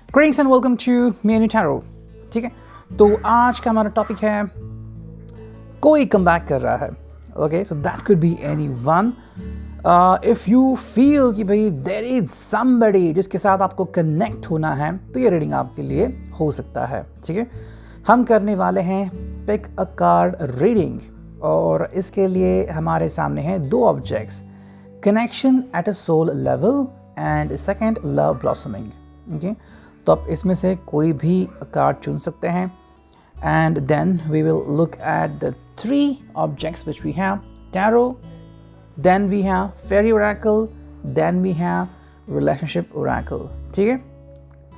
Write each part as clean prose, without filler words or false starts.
Greetings and welcome to menu tarot. ठीक है, तो आज का हमारा टॉपिक है कोई कम बैक कर रहा है। Okay, so that could be any one. If you feel कि भाई देयर इज समबडी जिसके साथ आपको कनेक्ट होना है, तो ये रीडिंग आपके लिए हो सकता है। ठीक है, हम करने वाले हैं पिक अ कार्ड रीडिंग, और इसके लिए हमारे सामने हैं दो objects, connection at a soul level and second love blossoming. Okay, तो आप इसमें से कोई भी कार्ड चुन सकते हैं, and then we will look at the three objects which we have, tarot, then we have fairy oracle, then we have relationship oracle. ठीक है,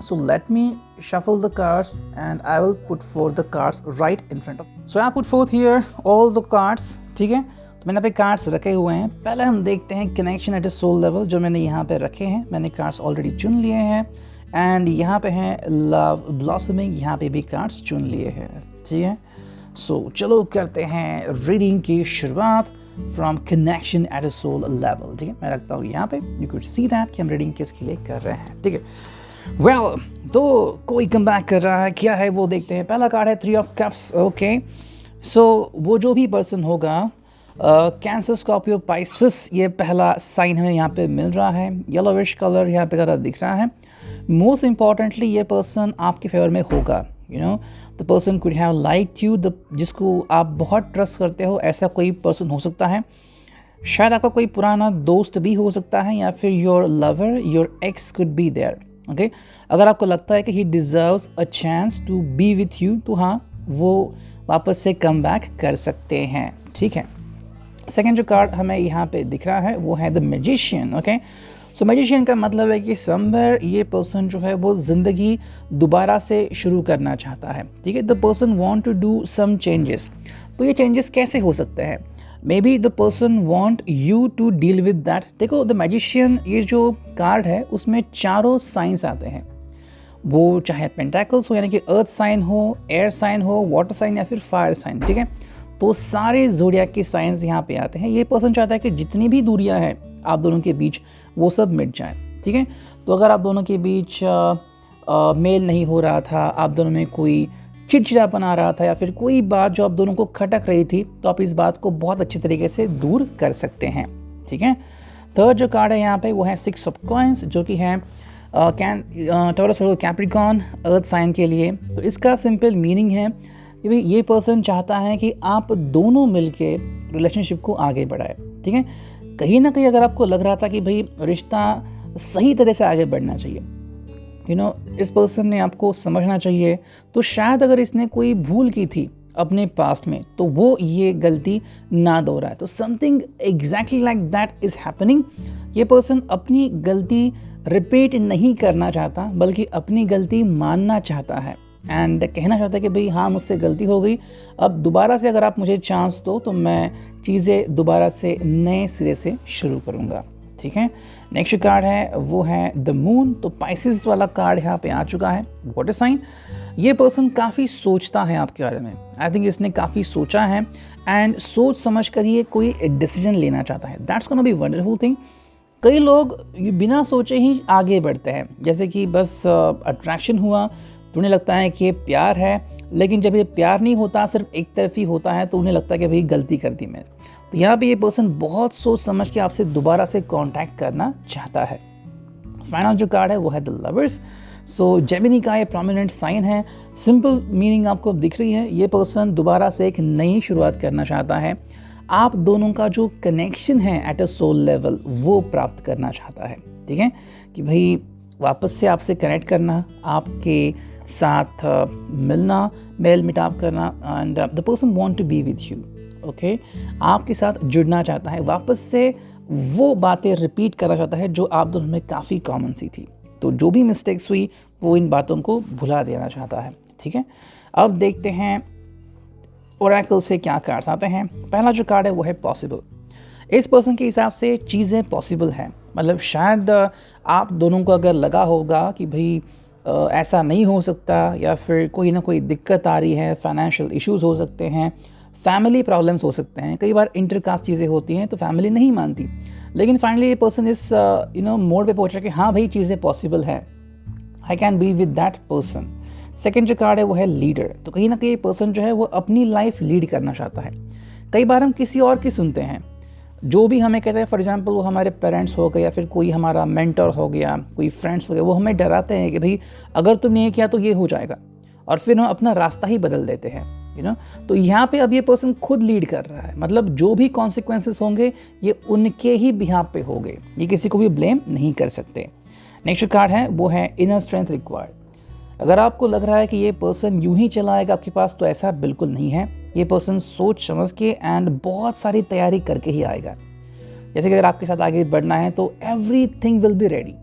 so let me shuffle the cards and I will put forth the cards right in front of. So I put forth here all the cards. ठीक है, तो मैंने पे cards रखे हुए हैं। पहले हम देखते हैं connection at a soul level, जो मैंने यहाँ पे रखे हैं। मैंने कार्ड्स ऑलरेडी चुन लिए हैं, एंड यहाँ पे हैं लव ब्लॉसमिंग, यहाँ पे भी कार्ड्स चुन लिए हैं। ठीक है, सो चलो करते हैं रीडिंग की शुरुआत from connection at a soul level. ठीक है, मैं रखता हूँ यहाँ पे, यू कुड सी दैट कि हम रीडिंग किसके लिए कर रहे हैं। ठीक है, वेल, तो कोई कम बैक कर रहा है, क्या है वो देखते हैं। पहला कार्ड है थ्री ऑफ कप्स। ओके, सो वो जो भी पर्सन होगा, कैंसर, स्कॉर्पियो, पाइसिस, ये पहला साइन हमें यहाँ पे मिल रहा है। येलोविश कलर यहाँ पे ज़रा दिख रहा है। मोस्ट इम्पॉर्टेंटली ये पर्सन आपके फेवर में होगा। You know, the person could have liked you, जिसको आप बहुत ट्रस्ट करते हो, ऐसा कोई पर्सन हो सकता है। शायद आपका कोई पुराना दोस्त भी हो सकता है, या फिर your lover, your ex could be there. Okay, अगर आपको लगता है कि he deserves a chance to be with you, तो हाँ, वो वापस से कम बैक कर सकते हैं। ठीक है, सेकेंड जो कार्ड हमें यहाँ पे दिख रहा है वो है the magician. Okay, so magician का मतलब है कि समवेयर ये पर्सन जो है वो ज़िंदगी दोबारा से शुरू करना चाहता है। ठीक है, the person want to do some changes. तो ये चेंजेस कैसे हो सकते हैं? Maybe the person want you to deal with that. देखो, द मैजिशियन ये जो कार्ड है उसमें चारों साइंस आते हैं, वो चाहे पेंटाकल्स हो, यानी कि अर्थ साइन हो, एयर साइन हो, वाटर साइन या फिर फायर साइन। ठीक है, तो सारे ज़ोडिएक के साइंस यहाँ पे आते हैं। ये पर्सन चाहता है कि जितनी भी दूरियाँ हैं आप दोनों के बीच, वो सब मिट जाए। ठीक है, तो अगर आप दोनों के बीच मेल नहीं हो रहा था, आप दोनों में कोई चिड़चिड़ापन आ रहा था, या फिर कोई बात जो आप दोनों को खटक रही थी, तो आप इस बात को बहुत अच्छी तरीके से दूर कर सकते हैं। ठीक है, थर्ड जो कार्ड है यहाँ पे वो है सिक्स ऑफ कॉइंस, जो कि है टॉरस, कैप्रिकॉर्न, अर्थ साइन के लिए। तो इसका सिंपल मीनिंग है कि भाई ये पर्सन चाहता है कि आप दोनों मिलके रिलेशनशिप को आगे बढ़ाए। ठीक है, कहीं ना कहीं अगर आपको लग रहा था कि भाई रिश्ता सही तरह से आगे बढ़ना चाहिए, यू नो, इस पर्सन ने आपको समझना चाहिए, तो शायद अगर इसने कोई भूल की थी अपने पास्ट में, तो वो ये गलती ना दोहराए। तो something exactly like that is happening. ये पर्सन अपनी गलती रिपीट नहीं करना चाहता, बल्कि अपनी गलती मानना चाहता है, एंड कहना चाहता है कि भाई हाँ, मुझसे गलती हो गई, अब दोबारा से अगर आप मुझे चांस दो तो मैं चीज़ें दोबारा से नए सिरे से शुरू करूँगा। ठीक है, नेक्स्ट कार्ड है वो है द मून। तो पाइसिस वाला कार्ड यहाँ पे आ चुका है, वाटर साइन। ये पर्सन काफ़ी सोचता है आपके बारे में। आई थिंक इसने काफ़ी सोचा है, एंड सोच समझ कर ये कोई डिसीजन लेना चाहता है। That's gonna be wonderful thing. कई लोग बिना सोचे ही आगे बढ़ते हैं, जैसे कि बस अट्रैक्शन हुआ तो उन्हें लगता है कि ये प्यार है, लेकिन जब ये प्यार नहीं होता, सिर्फ एक तरफी होता है, तो उन्हें लगता है कि भाई गलती कर दी मैंने। तो यहाँ पे ये पर्सन बहुत सोच समझ के आपसे दोबारा से कांटेक्ट करना चाहता है। फाइनल जो कार्ड है वो है द लवर्स। सो जेमिनी का ये प्रोमिनेंट साइन है। सिंपल मीनिंग आपको दिख रही है, ये पर्सन दोबारा से एक नई शुरुआत करना चाहता है। आप दोनों का जो कनेक्शन है एट अ सोल लेवल, वो प्राप्त करना चाहता है। ठीक है, कि भाई वापस से आपसे कनेक्ट करना, आपके साथ मिलना, मेल मिटाप करना, and the person want to be with you. Okay, आपके साथ जुड़ना चाहता है, वापस से वो बातें रिपीट करना चाहता है जो आप दोनों में काफ़ी कॉमन सी थी। तो जो भी मिस्टेक्स हुई वो इन बातों को भुला देना चाहता है। ठीक है, अब देखते हैं ओरेकल से क्या कार्ड्स आते हैं। पहला जो कार्ड है वो है पॉसिबल। इस पर्सन के हिसाब से चीज़ें पॉसिबल हैं, मतलब शायद आप दोनों को अगर लगा होगा कि भाई ऐसा नहीं हो सकता, या फिर कोई ना कोई दिक्कत आ रही है, फाइनेंशियल इश्यूज हो सकते हैं, फैमिली प्रॉब्लम्स हो सकते हैं। कई बार इंटरकास्ट चीज़ें होती हैं तो फैमिली नहीं मानती, लेकिन फाइनली ये पर्सन इस मोड पे पहुंच रहा है कि हाँ भाई चीज़ें पॉसिबल हैं। I can be with that person. Second जो कार्ड है वो है लीडर। तो कहीं ना कहीं पर्सन जो है वो अपनी लाइफ लीड करना चाहता है। कई बार हम किसी और की सुनते हैं, जो भी हमें कहते हैं, फॉर एग्जांपल वो हमारे पेरेंट्स हो गए या फिर कोई हमारा मेंटर हो गया, कोई फ्रेंड्स हो गए, वो हमें डराते हैं कि भाई अगर तुमने ये किया तो ये हो जाएगा, और फिर हम अपना रास्ता ही बदल देते हैं, यू नो। तो यहाँ पे अब ये पर्सन खुद लीड कर रहा है, मतलब जो भी कॉन्सिक्वेंसेस होंगे ये उनके ही बिहाफ पे होंगे, ये किसी को भी ब्लेम नहीं कर सकते। नेक्स्ट कार्ड है वो है इनर स्ट्रेंथ रिक्वायर्ड। अगर आपको लग रहा है कि ये पर्सन यूं ही चला आएगा आपके पास, तो ऐसा बिल्कुल नहीं है। ये पर्सन सोच समझ के एंड बहुत सारी तैयारी करके ही आएगा। जैसे कि अगर आपके साथ आगे बढ़ना है तो एवरीथिंग विल बी रेडी।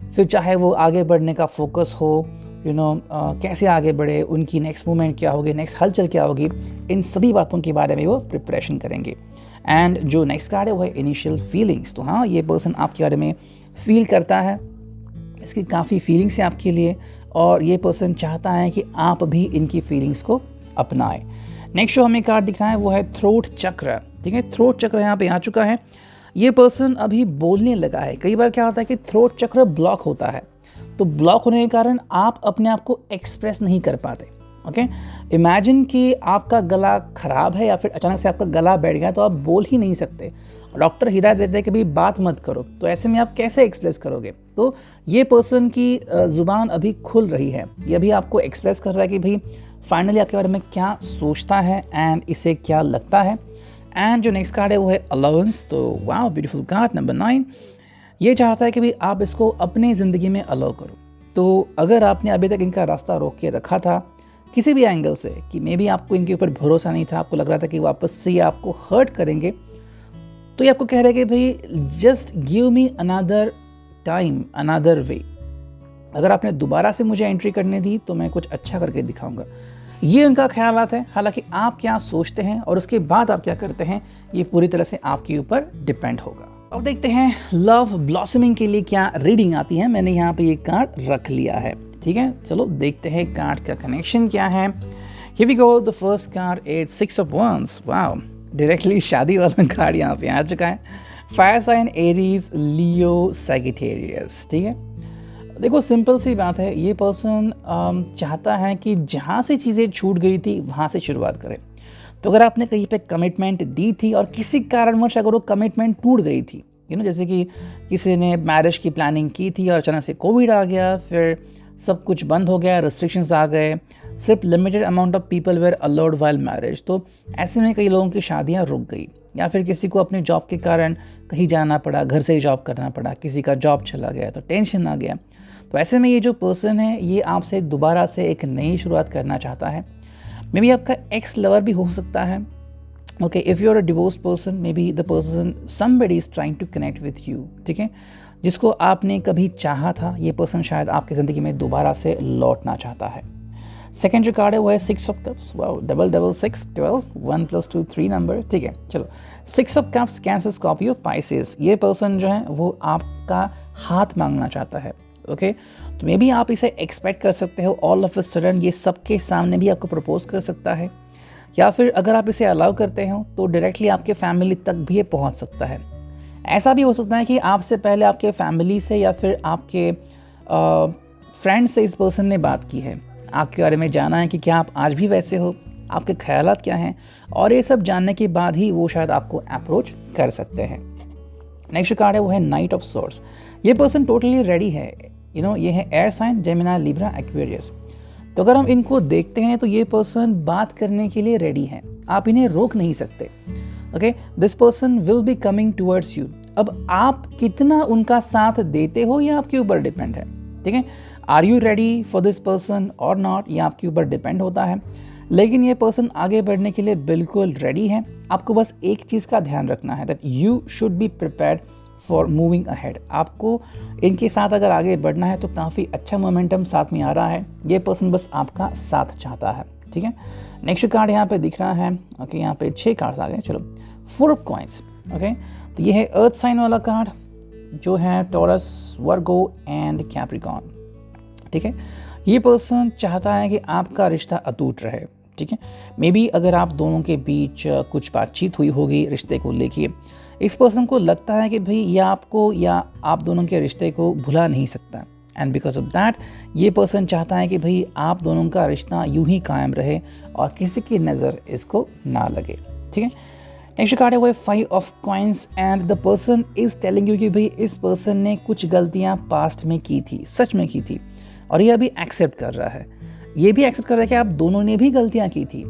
फिर चाहे वो आगे बढ़ने का फोकस हो, यू नो, कैसे आगे बढ़े, उनकी नेक्स्ट मूवमेंट क्या होगी, नेक्स्ट हलचल क्या होगी, इन सभी बातों के बारे में वो प्रिपरेशन करेंगे। एंड जो नेक्स्ट कार्ड है वो है इनिशियल फीलिंग्स। तो हाँ, ये पर्सन आपके बारे में फील करता है, इसकी काफ़ी फीलिंग्स है आपके लिए, और ये पर्सन चाहता है कि आप भी इनकी फीलिंग्स को अपनाएं। नेक्स्ट जो हमें कार्ड दिख रहा है वो है थ्रोट चक्र। ठीक है, थ्रोट चक्र यहाँ पे आ चुका है। ये पर्सन अभी बोलने लगा है। कई बार क्या होता है कि थ्रोट चक्र ब्लॉक होता है, तो ब्लॉक होने के कारण आप अपने आप को एक्सप्रेस नहीं कर पाते। ओके, इमेजिन कि आपका गला खराब है या फिर अचानक से आपका गला बैठ गया तो आप बोल ही नहीं सकते। डॉक्टर हिदायत देते हैं कि भाई बात मत करो, तो ऐसे में आप कैसे एक्सप्रेस करोगे। तो ये पर्सन की ज़ुबान अभी खुल रही है, ये अभी आपको एक्सप्रेस कर रहा है कि भाई फाइनली आपके बारे में क्या सोचता है एंड इसे क्या लगता है। एंड जो नेक्स्ट कार्ड है वो है अलाउंस। तो वाओ, ब्यूटीफुल कार्ड नंबर 9। ये चाहता है कि भाई आप इसको अपनी ज़िंदगी में अलाउ करो। तो अगर आपने अभी तक इनका रास्ता रोक के रखा था किसी भी एंगल से, कि मे बी आपको इनके ऊपर भरोसा नहीं था, आपको लग रहा था कि वापस से ये आपको हर्ट करेंगे, तो ये आपको कह रहे हैं कि भाई just give me another time, another way. अगर आपने दोबारा से मुझे एंट्री करने दी तो मैं कुछ अच्छा करके दिखाऊंगा। ये उनका ख्यालात है। हालांकि आप क्या सोचते हैं और उसके बाद आप क्या करते हैं, ये पूरी तरह से आपके ऊपर डिपेंड होगा। अब देखते हैं लव ब्लॉसमिंग के लिए क्या रीडिंग आती है। मैंने यहाँ पे ये कार्ड रख लिया है। ठीक है, चलो देखते हैं कार्ड का कनेक्शन क्या है। Here we go, the first card is 6 of wands। Wow, directly शादी वाला कार्ड यहाँ पे आ चुका है। Fire sign Aries, Leo, Sagittarius. ठीक है, देखो सिंपल सी बात है, ये पर्सन चाहता है कि जहाँ से चीज़ें छूट गई थी वहाँ से शुरुआत करें। तो अगर आपने कहीं पे कमिटमेंट दी थी और किसी कारणवश अगर वो कमिटमेंट टूट गई थी, यू नो, जैसे कि किसी ने मैरिज की प्लानिंग की थी और अचानक से कोविड आ गया, फिर सब कुछ बंद हो गया, रेस्ट्रिक्शंस आ गए, सिर्फ limited amount of people were allowed while marriage, तो ऐसे में कई लोगों की शादियाँ रुक गई, या फिर किसी को अपने जॉब के कारण कहीं जाना पड़ा, घर से ही जॉब करना पड़ा, किसी का जॉब चला गया तो टेंशन आ गया। तो ऐसे में ये जो पर्सन है ये आपसे दोबारा से एक नई शुरुआत करना चाहता है। मे बी आपका एक्स लवर भी हो सकता है। Okay, if you are a divorced person, maybe the person somebody is trying to connect with you. ठीक है, जिसको आपने कभी चाहा था, ये पर्सन शायद आपकी ज़िंदगी में दोबारा से लौटना चाहता है। सेकेंड जो कार्ड है वो है 6 of cups. Wow, double double 6, 12, 1 + 2 3 number. ठीक है, चलो 6 of cups, cancer, Scorpio, Pisces. ये पर्सन जो है वो आपका हाथ मांगना चाहता है। ओके, तो मे बी आप इसे एक्सपेक्ट कर सकते हो ऑल ऑफ अ सडन ये सबके सामने भी आपको प्रपोज कर सकता है, या फिर अगर आप इसे अलाउ करते हो तो डायरेक्टली आपके फैमिली तक भी ये पहुंच सकता है। ऐसा भी हो सकता है कि आपसे पहले आपके फैमिली से या फिर आपके फ्रेंड से इस पर्सन ने बात की है, आपके बारे में जाना है कि क्या आप आज भी वैसे हो, आपके ख्यालात क्या हैं, और ये सब जानने के बाद ही वो शायद आपको अप्रोच कर सकते हैं। नेक्स्ट कार्ड है वो है नाइट ऑफ सॉर्ड्स। ये पर्सन टोटली रेडी है, यू नो, ये है air sign, Gemini, Libra, Aquarius. तो अगर हम इनको देखते हैं तो ये पर्सन बात करने के लिए रेडी है, आप इन्हें रोक नहीं सकते। Okay, this person will be coming towards you. अब आप कितना उनका साथ देते हो ये आपके ऊपर डिपेंड है। ठीक है, are you ready for this person और नॉट, ये आपके ऊपर डिपेंड होता है। लेकिन ये पर्सन आगे बढ़ने के लिए बिल्कुल रेडी है। आपको बस एक चीज़ का ध्यान रखना है, that you should be prepared for moving ahead. आपको इनके साथ अगर आगे बढ़ना है तो काफ़ी अच्छा मोमेंटम साथ में आ रहा है। ये पर्सन बस आपका साथ चाहता है। ठीक है, नेक्स्ट कार्ड यहाँ पे दिख रहा है। ओके, यहाँ पे 6 कार्ड आ गए। चलो 4 ऑफ कॉइंस। ओके, तो ये है अर्थ साइन वाला कार्ड जो है टॉरस, वर्गो एंड कैप्रिकॉर्न। ठीक है, ये पर्सन चाहता है कि आपका रिश्ता अटूट रहे। ठीक है, मे बी अगर आप दोनों के बीच कुछ बातचीत हुई होगी रिश्ते को लेके, इस पर्सन को लगता है कि भाई यह आपको या आप दोनों के रिश्ते को भुला नहीं सकता। एंड बिकॉज ऑफ दैट ये पर्सन चाहता है कि भाई आप दोनों का रिश्ता यूं ही कायम रहे और किसी की नज़र इसको ना लगे, ठीक है। नेक्स्ट कार्ड है वो 5 of coins and the person is telling you कि भाई इस पर्सन ने कुछ गलतियां पास्ट में की थी, सच में की थी, और ये अभी एक्सेप्ट कर रहा है, ये भी एक्सेप्ट कर रहा है कि आप दोनों ने भी गलतियां की थी,